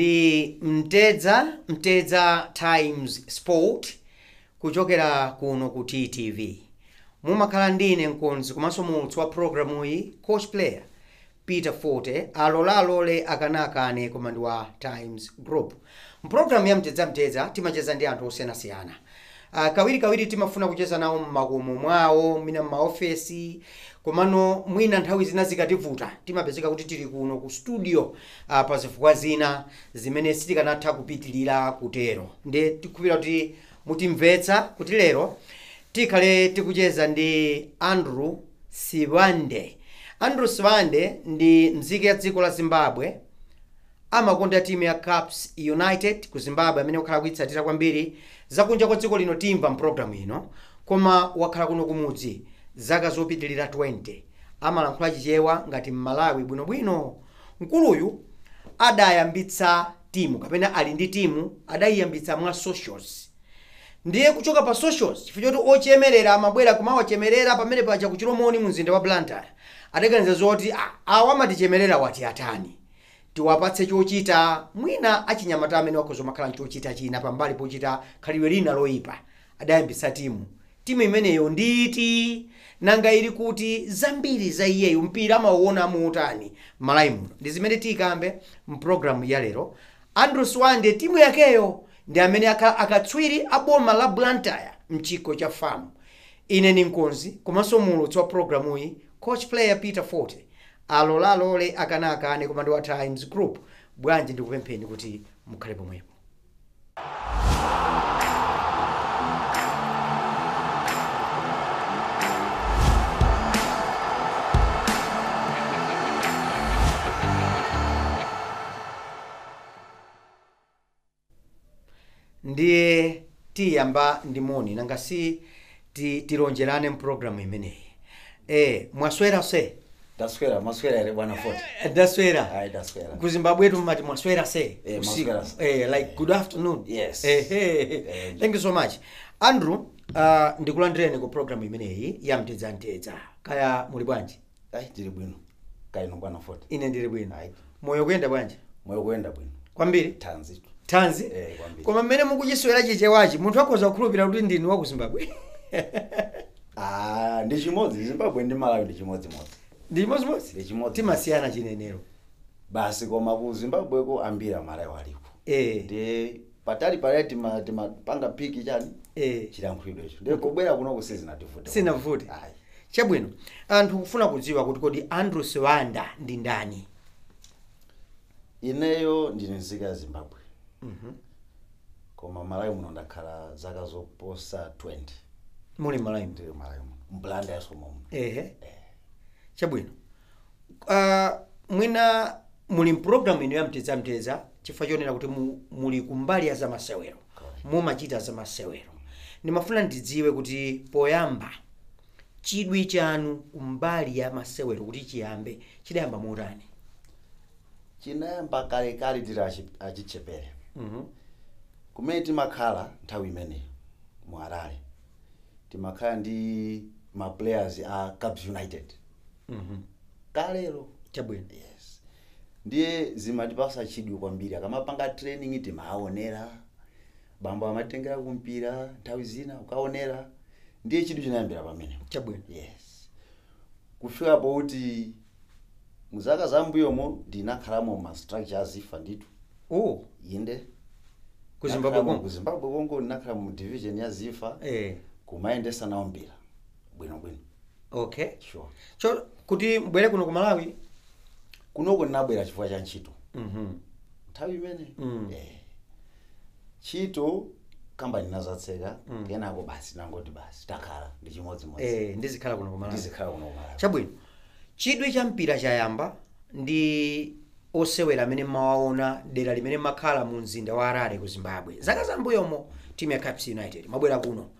ndi Mtedza Times Sport kuchokera kuno ku TTV. Mumakhala ndine Nkonzi komanso mulutsi wa programu iyi coach player Peter Forte alole akanakane komandi wa Times Group. Program ya Mtedza timacheza ndi anthu osiyanasiyana. Kawiri timafuna kucheza nawo mmakomo mwawo, mina maofesi, komano mwina nthawi zina zikativuta timapezeka kuti tili kuno ku studio pa zifukwa zina zimene sitikanatha kupitilira kutero. Nde tikupira kuti mutimvetsa kuti lero tikhale tikucheza ndi Andrew Sibande. Andrew Sibande ndi mziki ya dziko la Zimbabwe. Amakonda timu ya Caps United ku Zimbabwe amene wakhala kuitsatira kwambiri zakunja kwa dziko lino timva mprogramu ino, koma wakhala kuno kumudzi zaka zopitilira 20. Amalankhula chichewa ngati Malawi bwinobwino. Mkuluyu adayambitsa timu kapena ali ndi timu adayiyambitsa mwa socials. Ndiye kuchoka pa socials chifukwa kuti ochemerera amabwera kumawachemerera pamene paja ku Chilomoni mu mzinda wa Blantyre. Adaganiza zoti awa amatichemerera wati atani, tiwapatse chochita mwina achinyamata amene wakhoza makhala chochita china pambali pochita khaliwe lina loyipa. Adayambitsa timu imeneyo nditi nanga ili kuti zambiri za iyeyo mpira amauona muutani Malawi muno ndi zimene tikambe mprogramu ya lero. Andrew Sibande timu yakeyo ndi amene akatswiri aboma la Blantyre mchiko cha farm. Ine ni Nkonzi komanso mulutsi wa programu iyi coach player Peter Forte alole akanakane komandi wa Times Group. Bwanji ndikupempheni kuti mukhale pomwepo. Ndiye tiyamba ndimoni nanga si tilonjerane mprogramu imeneyi. Mwaswera se? Maswera ere bwana Forte. Daswera. Ayi daswera. Ku Zimbabwe tumati mwaswera se? Maswera. Like good afternoon. Yes. Thank you so much. Andrew, ndikulandireni ku programu imeneyi ya Mtedza. Kaya muli bwanji? Ayi tili bwino. Kaya no bwana Forte. Ine ndili bwino. Ayi. Moyo kuyenda bwanji? Moyo kuyenda bwino. Kwambiri? Tanzi? Kwambiri. Koma mmene mukuyiswera chichewachi munthu akhoza kukhulupirira kuti ndinu wa ku Zimbabwe. Ndi chimodzi Zimbabwe ndi Malawi ndi chimodzi. Ndi chimodzi? Ndi chimodzi. Timasiyana chinenero. Basi koma ku Zimbabwe ko ambira Malawi alipo. Ndi patali timapanga piki chani? Chilankhulidwe icho. Ndi kubwera kuno kusizina tivuta. Sinavuti. Ayi. Chabwino. Anthu kufuna kudziwa kuti kodi Andrew Sibande ndi ndani? Ineyo ndine nzika ya Zimbabwe. Koma Malawi muno ndakhala zaka zoposa 20. Muli Malawi? Ndi Malawi muno. Mblanda yaso muno. Chabwino. Mwina muli mprogramu ino ya Mtedza chifukwa chonena kuti muli kumbali ya zamasewero. Mumachita zamasewero. Ndimafuna ndidziwe kuti poyamba chidwi chanu kumbali ya masewero kuti chiyambe chidayamba motani? Chinayamba kale tiri achichepere. Kumene timakhala nthawi imeneyo mu Harare timakhala ndi ma players a Caps United. Kalero. Chabwino. Yes. Ndiye zimatipasa chidwi kwambiri akamapanga training timaonera. Bambo amatengera kumpira nthawi zina ukaonera. Ndiye chidwi chinayambira pamene. Chabwino. Yes. Kufika kuti muzaka zambuyomo ndinakhalamo ma structures ifa nditu. Inde. Ku Zimbabwe Kongo ndinakhala mu division ya Zifa. Kumayendesa nawo mpira. Bwino. Okay. Sure. Kuti mbwere kuno ku Malawi? Kunoko ndinabwera chifukwa cha ntchito. Nthawi imene. Ntchito kamba ndinazatseka kenako basi nangoti basi takhala ndi chimodzi. Ndizikhala kuno ku Malawi. Chabwino. Chidwi cha mpira chayamba ndi osewera amene mawaona dera limene makhala mu mzinda wa Harare ku Zimbabwe. Zaka zambuyomo timu ya Caps United mabwera kuno.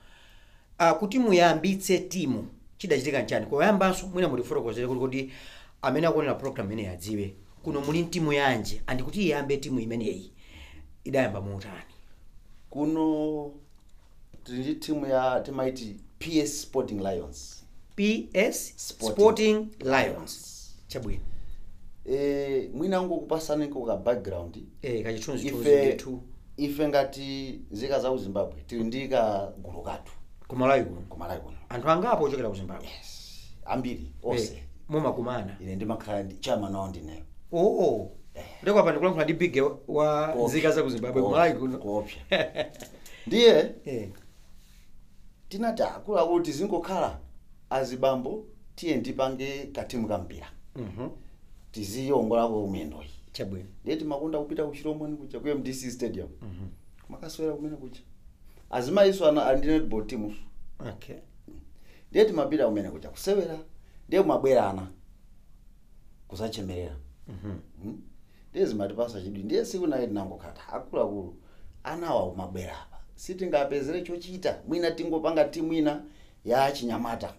Kuti muyambitse timu chidachitika nchani? Koyambanso mwina mulifotokozere kuti amene akuonera program imene yadziwe kuno muli timu yanje andi kuti iyambe timu imeneyi idayamba motani? Kuno tili timu ya timaiti PS Sporting Lions. PS Sporting Lions. Chabwino. mwina ngokupasani ka background kachithunzi ife ngati nzika za Zimbabwe tili ndi kagulu kathu ku Malawi kuno anthu angapo ochokera ku Zimbabwe? Yes, ambiri onse mumakumana. ine ndimakhala ndi chairman wawo ndineyo. Ndiko apa ndikulankhula ndi big wa nzika za ku Zimbabwe ku Malawi kuno kuopsa ndiye tinati akuluakulu tizingokhala azibambo tiye ndipange katimu kampira tiziyongolako umendoyi chabwino. ndiye timakonda kupita ku Chiromoni kuja ku MDC stadium makaswera kumene kuja azimayiso ali ndi netball team. Ndiye timapita kumene kuja kusewera ndiye kumabwera ana kusachemerera. Ndiye zimatipasa chidwi ndiye siku naye tinangokhala akuluakulu anawa kumabwera apa sitingapezere chochita mwina tingopanga timu ina ya chinyamata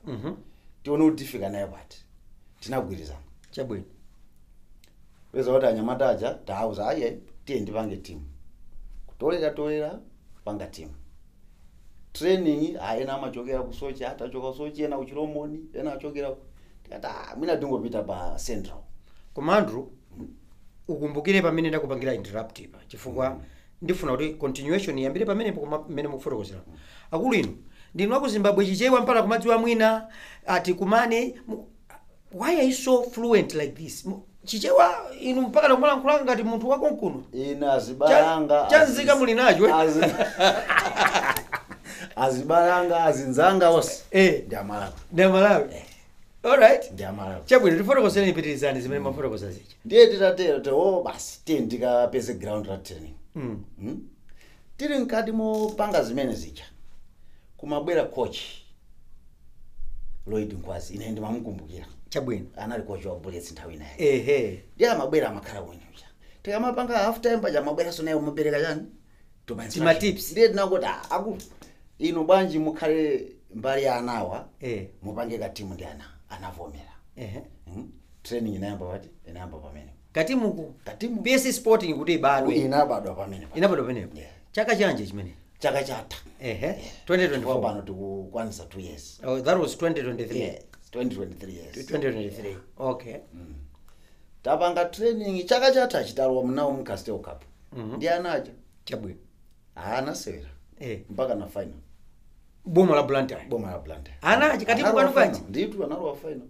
tione kuti tifika nayo pati tinagwirizana chabwino. Peza kuti anyamata aja tauza aye tiye ndipange timu kutolera panga timu training ena amachokera ku Sochi atachoka ku Sochi ena ku Chiromoni ena achokera tikata mwina tingopita pa Central. Komandro ukumbukire pamene ndakupangira interrupt pa chifukwa ndifuna kuti continuation yambire pamene mukufotokozera akulu inu ndinu ku Zimbabwe chichewa mpaka kumadziwa mwina ati kumane why are you so fluent like this chichewa inu mpaka nakulankhula ngati munthu wako nkuno ina azibalanga chanzika muli nacho azibalanga azinzanga onse ndi Malawi. Alright. Ndi Malawi. Chabwino tifotokozeni ipitirizani zimene mafotokoza zicha. Ndiye titatero basi tiye ndikapeze ground ra training. Tiri nkati mopanga zimene zicha kumabwera coach Lloyd Nkwazi ine ndimamukumbukira. Chabwino Anali coach wa Bullets nthawi inayo. Ndiye amabwera amakhala bwino uja tikamapanga half time paja amabwera sonayo mupereka chani tima tips. Ndiye tinangoti akulu inu bwanji mukhale mbali ya anawa mupange ka timu ndi anavomera. Training inayamba pamene katimu PS Sporting kuti ibadwe inabadwa pamene chaka chanje chimene chaka chatha 2024 pano tikukwanisa 2 years. That was 2023. Yeah, 2023 years. 2023. Okay. Tapanga training chaka chatha chitalowa mnawo mu Castel Cup. Ndi anaja chabwino anasewera mpaka na final. Boma la Blantyre. Anaji katimu kanu kanji nditu analowa final.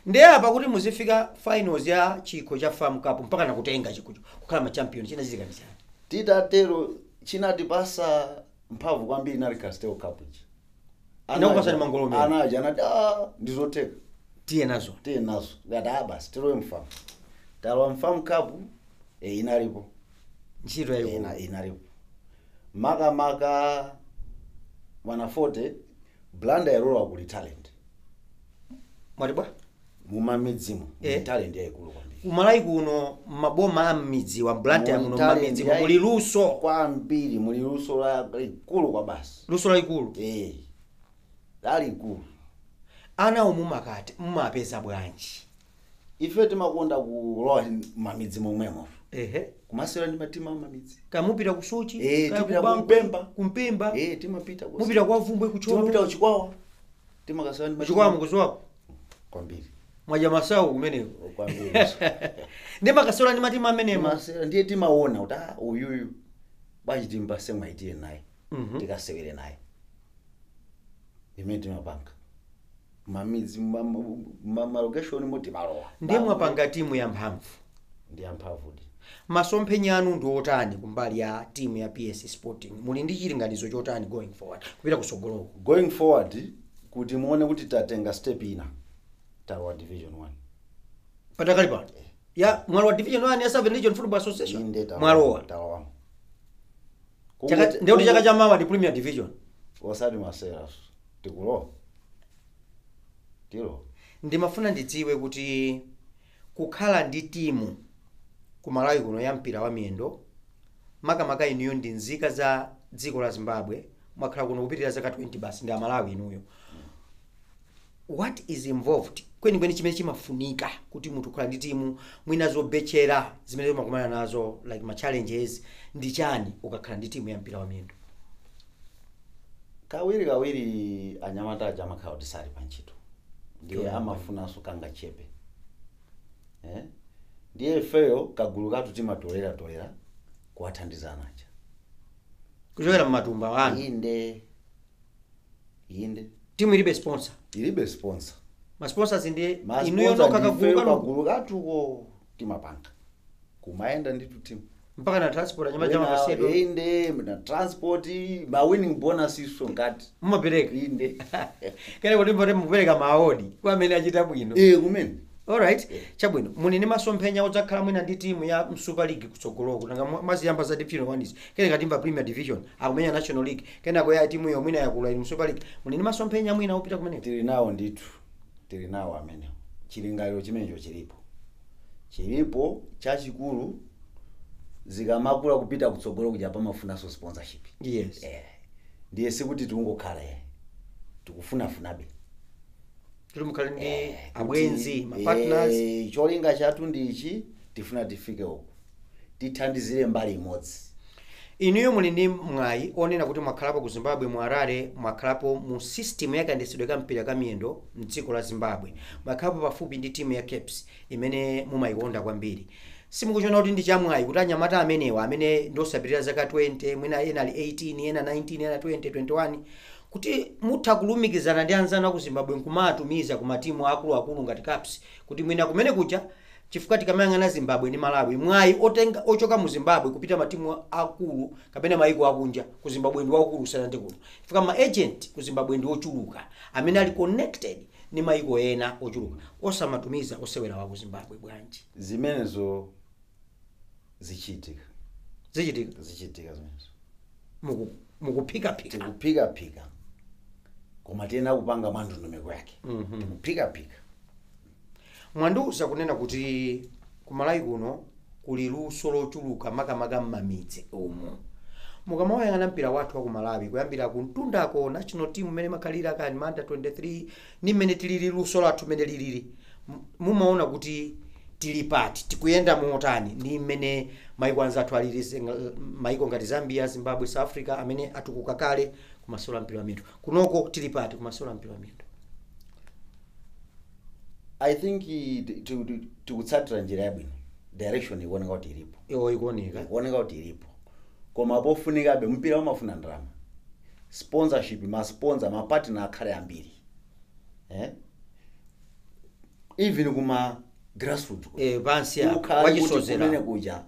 Ndiye apa kuti muzifika finals ya chikho cha Farm Cup mpaka nakutenga chikho kukhala ma champion china chizika ndichani. Titatero chinatipasa mphamvu kwambiri nali Castel Cup ichi. Anakupasa ni mangolomero. Anaja anati ndizoteka. Tiye nazo. Ngati basi tilowe mfamu. Talowa Farm Cup inalipo. Ntchito yayo inalipo. Maka wanafote blanda yarola kuli talent. Mwatibwa? Mumamidzimu talent yaikulu kwambiri. Umalawi kuno maboma amidzi wa Blantyre muno mamidzi muli luso kwambiri muli luso la ikulu kwa basi. Luso la ikulu. Dali ikulu. Ana umumakati mumapeza bwanji. Ife timakonda kulowa mamidzi momwemo. Kumasera ndi matima mamidzi. Kamupita kusuchi, tipita kumpemba. Timapita kwa. Mupita kwa Vumbwe kucholo. Timapita kuchikwawa. Timakasera ndi matima. Kuchikwawa mukuzwako. Kwambiri. Mwaja masawu kumene kwambiri. Ndema kasora ndi matima amene masera ndiye timaona kuti uyuyu bwanji timpase mwaitiye naye. Tikasewere naye. Imene timapanga. Mamidzi location moti malowa. Ndiye mwapanga timu ya mphamvu. Ndi amphamvu ndi. Masomphenya anu ndi otani kumbali ya timu ya PS Sporting. Muli ndi chilinganizo chotani going forward. Kupita kusogoloko. Going forward kuti muone kuti tatenga step ina. Tawa Division 1. Patakali pa. Ya mwalo wa Division 1 ya Southern Region Football Association. Mwalo tawa. Ndio chaka cha mawa di Premier Division. Wasadi masera. Tikulo. Tiro. Ndimafuna ndidziwe kuti kukhala ndi timu ku Malawi kuno ya mpira wa miyendo maka inuyo ndi nzika za dziko la Zimbabwe mwakhala kuno kupitirira zaka 20 basi ndi Malawi inuyo. What is involved? Kweni chimene chimafunika kuti munthu kukhala ndi timu mwina zobechera zimene mumakumana nazo like ma challenges ndi chani ukakhala ndi timu ya mpira wa miyendo? Kawiri anyamata aja amakhala tisali pa ntchito. Ndiye amafuna sukanga chepe. ndiye ifeyo kagulu kathu timatolera kuwathandizana aja kuchokera mmatumba wanu. inde timu ilibe sponsor. ilibe sponsor. Ma sponsors ndiye inuyo noka kagulu kathuko timapanga kumaenda nditu timu mpaka na transport nyama jama kasedo inde na transport ma winning bonus iso ngati mumapereka inde kale kuti mbote mupereka maodi kwa amene achita bwino kumene. Alright, chabwino muni ni masomphenya odzakhala mwina ndi timu ya Super League kutsogoloko nanga maziyamba za division 1 kene katimba Premier Division akumenya National League kena kwa timu yo mwina yakula ni Super League muni ni masomphenya mwina opita kumene tili nawo ndithu tili nawo amene chilingaliro chimenecho chilipo chachikulu zikamakula kupita kutsogolo kuja pamafunaso sponsorship. Yes. Ndiye sikuti tungokhala tikufunafunabe tuli mukhala ndi abwenzi ma partners cholinga chathu ndichi tifuna tifike uko tithandizire mbali imodzi. Inuyo muli ndi mwayi onena kuti mwakhalapo ku Zimbabwe mu Harare mwakhalapo mu system yakayendetsedwe ka mpira ka miyendo mdziko la Zimbabwe mwakhalapo pafupi ndi timu ya Caps imene mumayikonda kwambiri. Simukuchona kuti ndi chamwayi kuti anyamata amenewa amene ndosapirira zaka 20 mwina ena ali 18 ena 19 ena 20 21 kuti mutha kulumikizana ndi anzanu ku Zimbabwe nkumatumiza ku matimu akulu ngati Caps kuti mwina kumene kuja chifukwa tikamayang'ana Zimbabwe ndi Malawi mwayi ochoka mu Zimbabwe kupita matimu akulu kapena maiko akunja ku Zimbabwe ndi wakulu sana ndi kuno chifukwa ma agent ku Zimbabwe ndi ochuluka amene ali connected ni maiko ena ochuluka osamatumiza osewera wa ku Zimbabwe bwanji zimenezo zichitika zimenezo mukuphika koma tena kupanga mandondomeko yake tikuphika mwanduza kunena kuti ku Malawi kuno kuli luso lochuluka makamaka mmamidzi umo mukamawayang'ana mpira wathu wa ku Malawi kuyambira ku mtundako national team mmene makhalira kani manda 23 ni mmene tilili luso lathu mmene lilili mumaona kuti tilipati tikuyenda motani ni mmene maiko anzathu alili maiko ngati Zambia, Zimbabwe, South Africa amene atukuka kale ku masewera mpira wa miyendo kunoko tilipati ku masewera mpira wa miyendo. I think tikutsatira njira yabwino direction ikuoneka kuti ilipo ikuoneka kuti ilipo koma pofunika be mpira umafuna ndalama sponsorship ma sponsor ma partner akhale ambiri even kuma grassroots bansi ya wachisozera kumene kuja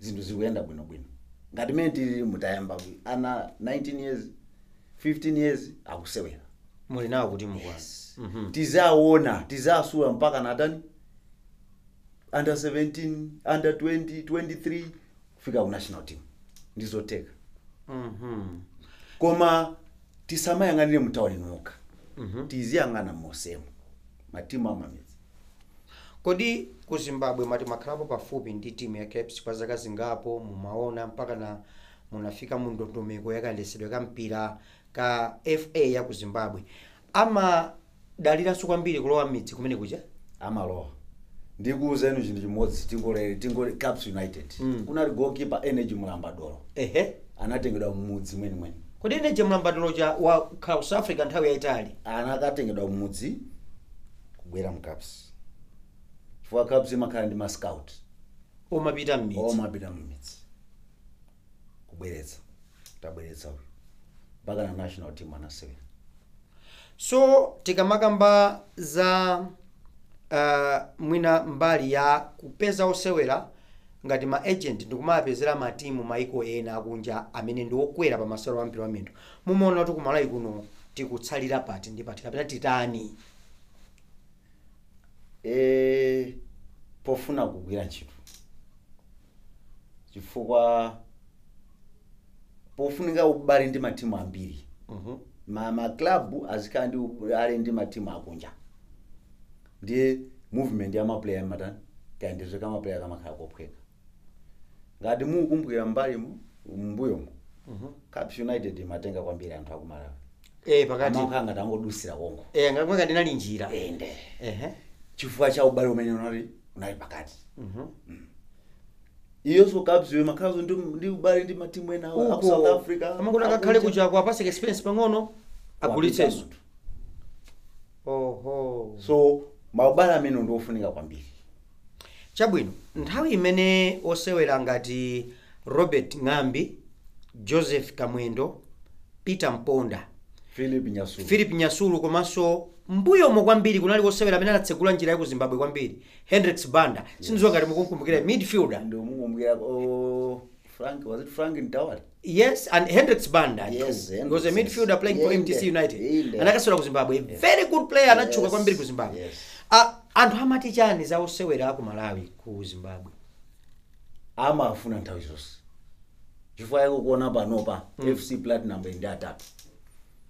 zinthu zikuyenda bwino ngati mene tili mutayamba ana 19 years 15 years akusewera muli nawo kuti mukwana tizaona tizasula mpaka natani under 17 under 20 23 kufika ku national team ndizoteka koma tisamayang'anire mutawani noka tiziyang'ana mosemo matimu amamidzi. Kodi ku Zimbabwe mati makhalapo pafupi ndi timu ya Caps kwa zaka zingapo mumaona mpaka na munafika mu ndondomeko yakayendetsedwe ka mpira ka FA ya ku Zimbabwe ama daliranso kwambiri kulowa midzi kumene kuja amalowa ndikuuza inu chinthu chimodzi tingole Caps United kunali goalkeeper Energy Mulambadolo anatengedwa mumudzi mweni kodi Energy Mulambadolo ja wa South Africa nthawi yaitali anakatengedwa mumudzi kubwera mu Caps for Caps imakhala ndi ma scout omapita mmidzi kubweretsa tabweretsa mpaka na national team anasewera. So tikamakamba za mwina mbali ya kupeza osewera ngati ma agent ndikumapezera matimu maiko ena akunja amene ndi okwera pa masewera ampira wa miyendo mumaona kuti ku Malawi kuno tikutsalira pati ndi pati kapena titani pofuna kugwira ntchito chifukwa pofunika ubale ndi matimu ambiri ma club azikhala ndi ale ndi matimu akunja ndiye movement ya maplayer matani kayendezwe kama player kama khala kophweka ngati mukumbukira mbali mbuyo Caps United imatenga kwambiri anthu aku Malawi pakati amakanga tangodusira kongo ngamwe ngati nali njira chifukwa cha ubale umene unali pakati iyo so Caps we makhazo ndi ubale ndi matimu ena aku South Africa amakuti akakhale kuja kwa pasa experience pang'ono agulitseso so maubale amene ndi ofunika kwambiri. Chabwino nthawi imene osewera ngati Robert Ngambi, Joseph Kamwendo, Peter Mponda, Philip Nyasulu komanso mbuyo mo kwambiri kunali osewera amene anatsegula njira ya ku Zimbabwe kwambiri, Hendrix Banda. Sindizo ngati mukumbukira midfielder. Ndio mukumbukira Frank Ndawari. Yes, and Hendrix Banda. Yes, he was a midfielder playing for MTC United. Anakasura ku Zimbabwe. Very good player, anachuka kwambiri ku Zimbabwe. Anthu amati chani za osewera ku Malawi ku Zimbabwe? Amafuna nthawi zonse. Chifukwa yako kuona panopa FC Platinum ndi atatu.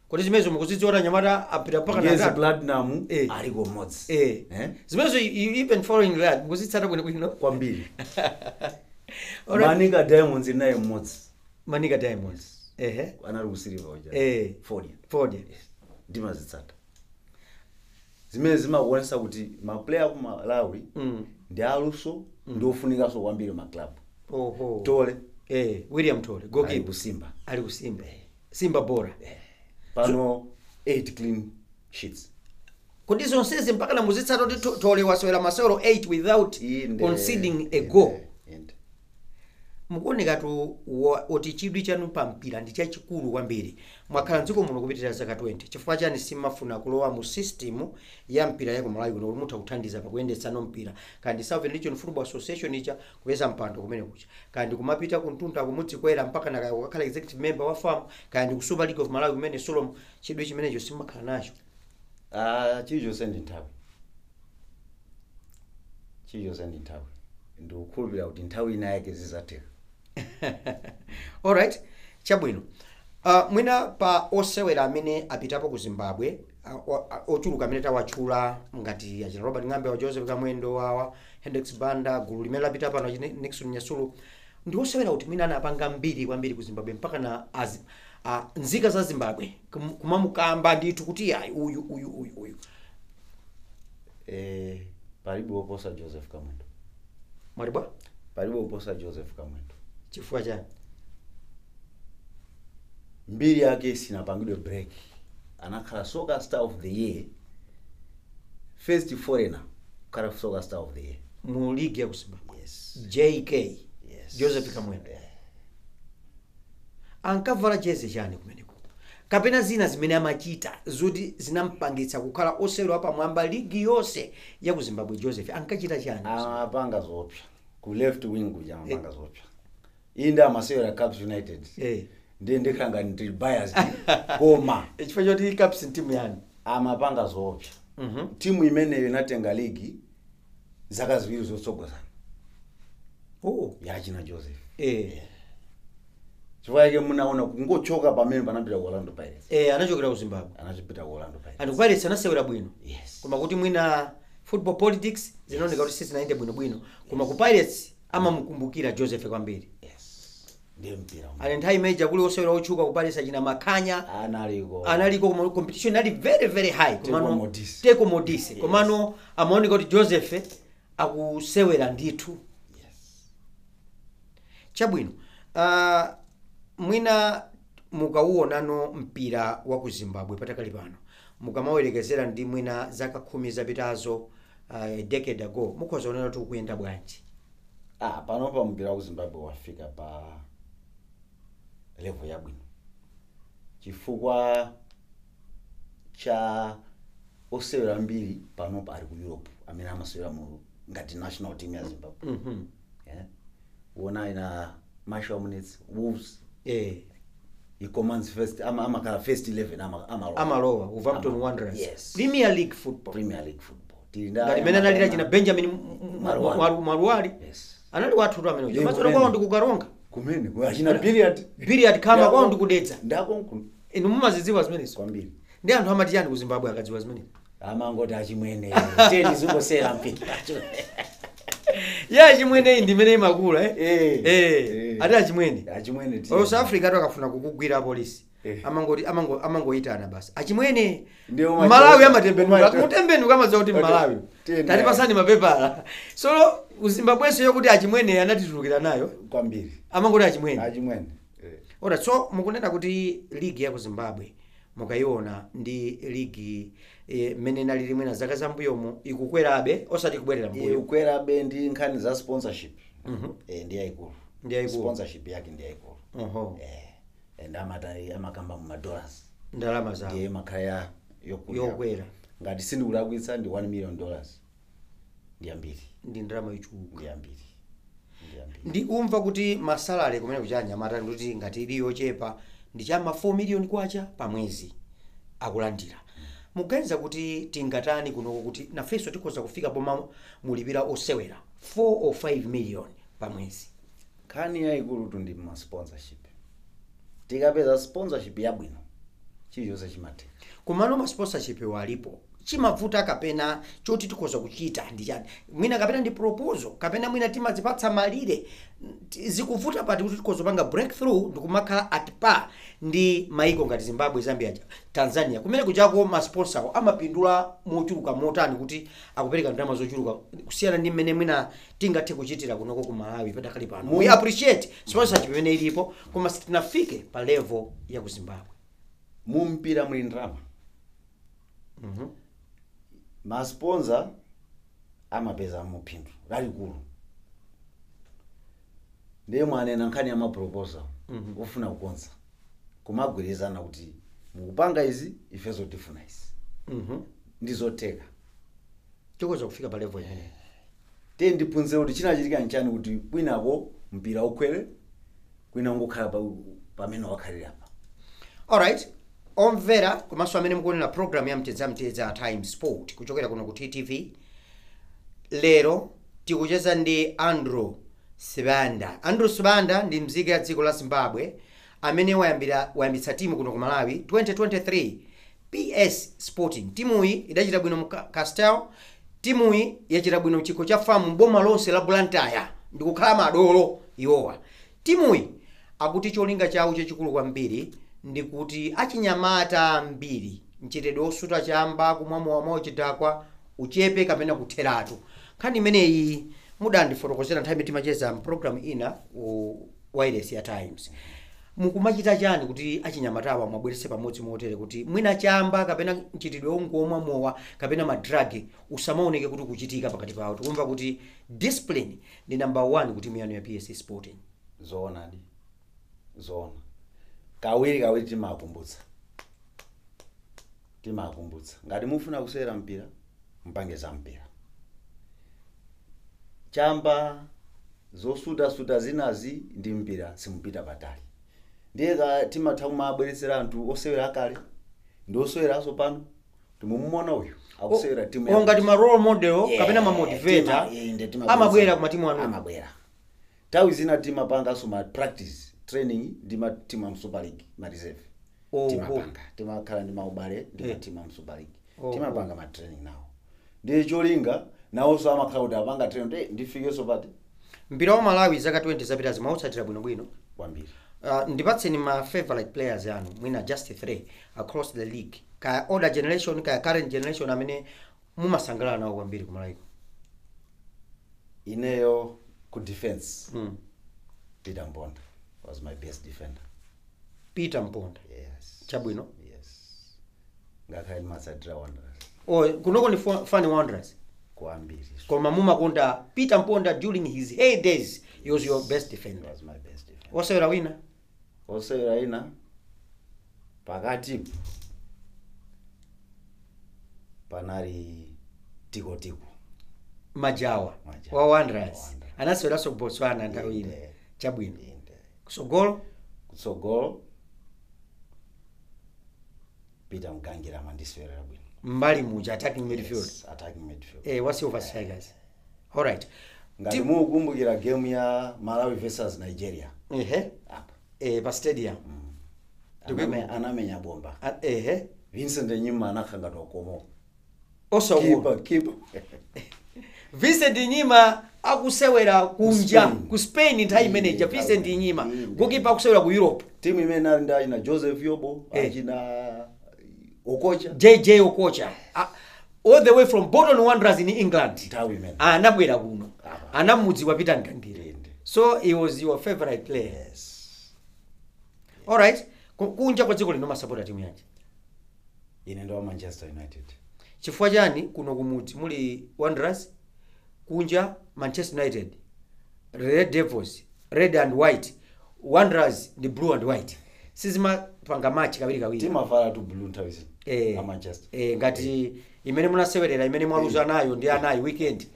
Kuti zimezo mukuzidziona nyamata apita paka na Yes, Platinum aliko modzi. Zimezo you even following that mukuzitsata bwino kwambiri. Manika Diamonds naye modzi. Manika Diamonds. Anali ku silver uja. Ford. Ndimazitsata. Zimene zimakuonesa kuti ma player ku Malawi ndi aluso ndofunika so kwambiri ma club. Tole. William Tole. Ali ku Simba. Simba bora. Pano 8 clean sheets. Kuti zonse mpaka na muzitsata kuti Tole wasewera masewero 8 without conceding a goal. Mukuoneka tu oti chidwi chanu pampira ndi chachikulu kwambiri. Mwakhala mdziko muno kupitira zaka 20. Chifukwa chani simafuna kulowa mu system ya mpira ya ku Malawi kuno mutha kuthandiza pakuyendetsa mpira. Kandi Southern Region Football Association icha kupeza mpando kumene kucha. Kandi kumapita kuntunda kumudzi kwera mpaka na wakhala executive member wa farm, kandi ku Super League of Malawi kumene Solomon chidwi chimenecho simakhala nacho. Chijo sendi nthawi. Ndikukhulupirira kuti nthawi ina yake zizateka. All right. Chabwino. Mwina pa osewera amene apitapo ku Zimbabwe, ochuluka amene tawachula ngati ya Robert Ngambe wa Joseph Kamwendo wa Hendrix Banda, gulu limene lapita pano Nixon Nyasulu, ndi osewera kuti mwina anapanga mbiri kwambiri ku Zimbabwe mpaka na nzika za Zimbabwe kumamukamba ndithu kuti ayi uyu. Palibe oposa Joseph Kamwendo. Mwalibwa? Palibe oposa Joseph Kamwendo. Chifukwa chani? Mbiri yake sinapangidwe break. Anakhala Soccer Star of the Year. First foreigner kukhala Soccer Star of the Year. Mu league ya ku Zimbabwe. Yes. JK. Yes. Joseph Kamwendo. Ankavala jezi chani kumeneko? Kapena zina zimene amachita zoti zinampangitsa kukhala osewera pa mwamba ligi yonse ya ku Zimbabwe. Joseph ankachita chani? Apanga zopya. Ku left wing kuja apanga zopya. Inda amasewera Cubs United. Ndiye khanga ndi biased koma chifukwa choti Cubs team yani amapanga zopya. Timu imeneyo inatenga ligi zaka ziwiri zotsogozana. Yachina Joseph. Chifukwa yake munaona kungochoka pamene panapita ku Orlando Pirates. Anachokera ku Zimbabwe. Anachipita ku Orlando Pirates. Anthu Pirates anasewera bwino. Yes. Koma kuti mwina football politics zinaoneka kuti sizinaende bwino. Koma ku Pirates amamukumbukira Joseph kwambiri. Ndiye mpira. Ali nthawi major kuli osewera ochuka ku Pirates achina Makanya. Analiko competition ali very high. Komano Teko Modise. Komano amaoneka kuti Joseph akusewera ndithu. Chabwino. Mwina mukauonano mpira wa ku Zimbabwe patakali pano. Mukamawerekezera ndi mwina zaka 10 zapitazo a decade ago. Mukhoza kuonera kuti kuyenda bwanji? Pano pa mpira wa ku Zimbabwe wafika pa level ya bwino. Chifukwa cha osewera mbiri pano pa ali ku Europe amene amasewera mu ngati national team ya Zimbabwe. Wona ina Marshall Minutes Wolves. He commands first amakala first 11 amalowa Wolverhampton Wanderers. Yes. Premier League football. Ngati mena nalira china Benjamin Maruwali. Yes. Anali wathu tu amene. Mazoro kwao ndi kukaronga. Kumene achina billiard kama kwao ndi kudetsa. Ndako inu mumazidziwa zimenezo kwambiri. Ndi anthu amati yani ku Zimbabwe akadziwa zimenezo. Amangoti achimwene. Teni zingosera mpira. Ya chimwene ndi mene imakula ati achimwene ti South Africa akafuna kukugwira polisi amangoitana basi achimwene Malawi amatembenuka kutembenuka amadziwa kuti Malawi tali pasani mapepala so Zimbabwenso yokuti achimwene anatitulukira nayo kwambiri amangoti achimwene achimwene ora so mukunena kuti league ya ku Zimbabwe mukayiona ndi ligi mmene inali limwe na zaka zambuyomo ikukwerabe osati kubwerera mbuyo ikukwerabe ndi nkhani za sponsorship ndi yayikulu sponsorship yake ndi yayikulu and amakamba mu dollars ndalama zawo ndiye makaya yokwera ngati sindikulakwitsa ndi $1 million ndi ambiri ndi ndalama ichuluka ndi ambiri ndi umva kuti masalale kumene kuchanya mata kuti ngati ili yochepa ndi chama 4 million kwacha pa mwezi akulandira muganiza kuti tingatani kunoko kuti nafenso tikhoza kufika poma mulipira osewera 4 or 5 million pa mwezi nkhani yayikulu tundi ma sponsorship tikapeza sponsorship yabwino chilichonse chimatheka kumano ma sponsorship walipo chimavuta kapena choti tikhoza kuchita ndi chani mwina kapena ndi proposal kapena mwina timazipatsa malire zikuvuta pati kuti tikhoza panga breakthrough ndikumakhala at par ndi maiko ngati Zimbabwe, Zambia, Tanzania kumene kuchako ma sponsor amapindula mochuluka motani kuti akupereka ndalama zochuluka kusiyana ndi mmene mwina tingathe kuchitira kunoko ku Malawi padakali pano. We appreciate sponsorship imene ilipo koma sitinafike pa level ya ku Zimbabwe. Mumpira muli ndalama. Ma sponsor amapeza mupindu lalikulu. Ndiye mwanena nkhani ya ma proposal ufuna kukonza kumagwirizana kuti mukupanga izi ifezo tifuna izi ndizoteka tikoza kufika pa level iyi te ndipunze kuti chinachitika nchani kuti kwinako mpira ukwere kwina ngokhala pamene wakhalira apa. Alright, omvera komanso amene mukuonera program ya Mtedza Time Sport kuchokera kuno ku TTV. Lero tikucheza ndi Andrew Sibanda. Andrew Sibanda ndi mziki ya dziko la Zimbabwe amene wayambitsa timu kuno ku Malawi 2023 PS Sporting. Timu iyi idachita bwino mu Castel. Timu iyi yachita bwino mchiko cha famu boma lonse la Blantyre ndikukhala madolo iwowa. Timu iyi akuti cholinga chawo chachikulu kwambiri ndikuti achinyamata mbiri mchitedwe osuta chamba kumwamo wa chidakwa uchepe kapena kutheratu. Nkhani imeneyi mudandifotokozera nthawi timacheza program ina wireless ya Times. Mukumachita chani kuti achinyamatawa mwabwerese pamodzi motere kuti mwina chamba kapena mchitidwe ongomwa mowa kapena madragi usamaoneke kuti kuchitika pakati pawo. Tikumva kuti discipline ni number 1 kuti miyano ya PS Sporting. Zoona. Kawiri timakumbutsa ngati mufuna kusera mpira mpange za mpira chamba zosuda zinazi ndi mpira simupita patali ndiye timatha kumabweresera anthu osewera akale ndi osewera aso pano timumuona uyu akusewera timu ya ngati ma role model kapena ma motivator amabwera ku matimu anu amabwera tawi zina timapanga so ma practice training ndi ma timu ya Super League ma reserve timakhala ndi maubale ndi timu ya Super League timapanga ma training nawo ndiye cholinga nawo so amakhala kuti apanga training ndifike so pati mpira wa Malawi zaka 20 zapita zimaotsatira bwino kwambiri. Ndipatseni ma favorite players yanu mwina just 3 across the league ka older generation ka current generation amene mumasangala nawo kwambiri ku Malawi. Ineyo ku defense Peter Mponda was my best defender. Peter Mponda. Yes. Chabwino. Yes. Ngakhala Masadra Wanderers. Kunoko ni Funny Wanderers. Kwambiri. Koma mumakonda Peter Mponda during his heydays he was your best defender. He was my best defender. Osewera wina? Osewera ina pakati panali tiko Majawa wa Wanderers anasewera so Botswana nthawi ina. Chabwino. Kusogolo Peter Mkangira mandisewera bwino. Mbali muja attacking midfield. Yes, attacking midfield. What's your Tigers? All right. Ngati mukumbukira game ya Malawi versus Nigeria. Apa. Pa stadium. Anamenya bomba. Vincent Nyima anakhanga tokomo. Keeper. Vincent Nyima akusewera kunja ku Spain nthawi imeneja. Vincent Nyima goalkeeper akusewera ku Europe. Timu imene ali ndi achina Joseph Yobo, achina Okocha. JJ Okocha. All the way from Bolton Wanderers in England. Anabwera kuno. Anamudziwa Peter Mkangira. So he was your favorite player. Yes. All right. Kunja kwa dziko lino masapota timu yanji. ine ndo wa Manchester United. Chifukwa chani kuno kumudzi muli Wanderers, kunja Manchester United, Red Devils, red and white, Wanderers the blue and white. Sizima panga match kawiri. Timavala tu blue ntawisi. A Manchester. Ngati imene munasewerera imene mwaluza nayo ndi anayi weekend.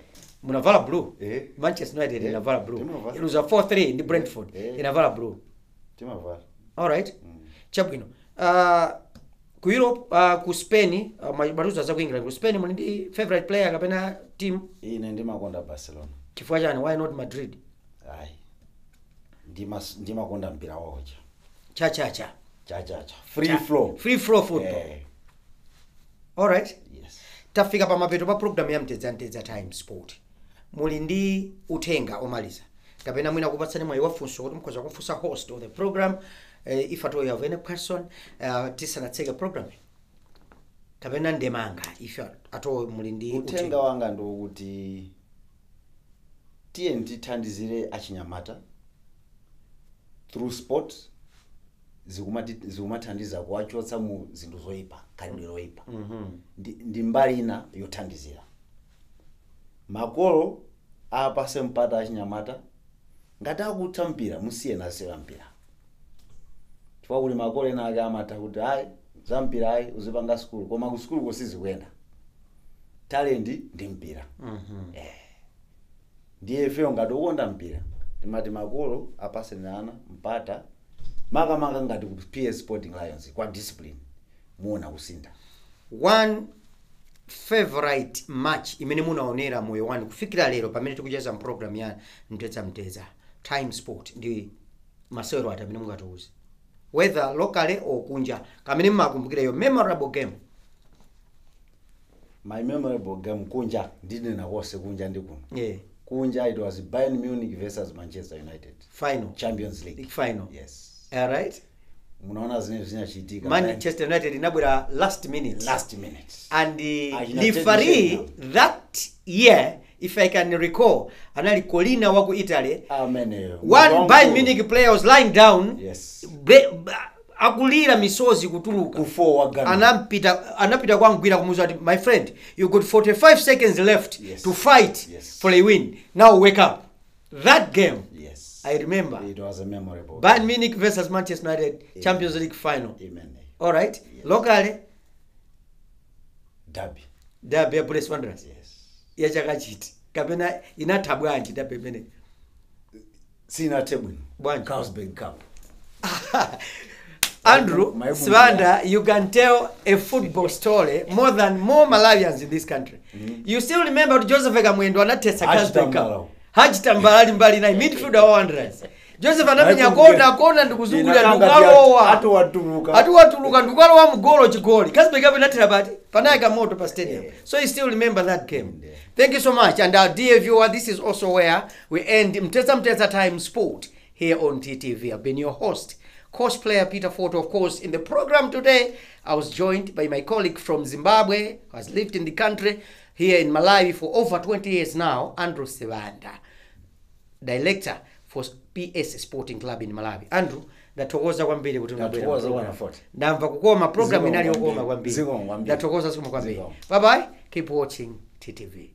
Munavala blue. Manchester United inavala blue. Iluza 4-3 ndi Brentford. Inavala blue. Timavala. All right. Chabwino. Ku Europe, ku Spain, maruza za ku England. Ku Spain muli ndi favorite player kapena team? Ine ndimakonda Barcelona. Chifukwa chani? Why not Madrid? Ayi. Ndimakonda mpira wawo. Cha. Free flow football. All right. Yes. Tafika pa mapeto pa program ya Mtedza Time Sport. Muli ndi utenga omaliza. Kapena mwina kupatsani mwayi wafunso kuti mukhoza kufunsa host of the program. If at all you have any question, tisanatseka program. Kapena ndemanga if at all muli ndi utenga wanga ndo kuti TNT thandizire achinyamata through sport zikumathandiza kuwachotsa mu zinthu zoyipa khalidwe loyipa. Ndi mbali ina yothandizira makolo apase mpata achinyamata ngati akutha mpira musiye nasera mpira. Chifukwa kuli makolo ena ake amata kuti ayi za mpira ayi uzipanga school koma ku school kosizi kuyenda talent ndi mpira. Ndiye ifeyo ngati ukonda mpira timati makolo apase ana mpata makamaka ngati ku PS Sporting Lions kwa discipline muona kusinda. One favorite match imene munaonera moyo wanu kufikira lero pamene tikucheza program ya Mtedza Time Sport ndi masewero atamene mungatuuze whether locally or kunja kamene mmakumbukira yo memorable game? My memorable game kunja ndinena kose kunja ndikuno. Kunja it was Bayern Munich versus Manchester United. Final. Champions League. Final. Yes. All right. Munaona zinachitika. Manchester United inabwera last minute. And the referee that year, if I can recall, anali Colina waku Italy. One Bayern Munich player was lying down. Yes. Akulira misozi kutuluka. Anapita kwa mgwira kumuza ati, my friend, you got 45 seconds left to fight for a win. Now wake up. That game. Yes. I remember. It was a memorable. Bayern Munich versus Manchester United Champions League final. Amen. All right. Yes. Locally. Derby ya Brest Wanderers. Yes. Ya chakachiti. Kapena inatabwanji derby mene. Sina table. Carlsberg Cup. Andrew Swanda, you can tell a football story more Malawians in this country. You still remember Joseph Egamwendo anatesa Carlsberg Cup. Haji Tambalali mbali na midfielder wa Wanderers. Joseph anapenya kona ndikuzungulira ndukalowa. Atuwatuluka ndukalowa mgolo chigoli. Carlsberg Cup inatira bati panayika moto pa stadium. So you still remember that game. Thank you so much. And our dear viewer, this is also where we end Mtedza Time Sport here on TTV. I've been your host, Coach Player Peter Photo. Of course, in the program today, I was joined by my colleague from Zimbabwe, who has lived in the country here in Malawi for over 20 years now, Andrew Swanda, director for PS Sporting Club in Malawi. Andrew, ndatokoza kwambiri kuti ndatokoza kwambiri. Ndamva kukoma program inaliyokoma kwambiri. Ndatokoza siku kwambiri. Bye bye. Keep watching TTV.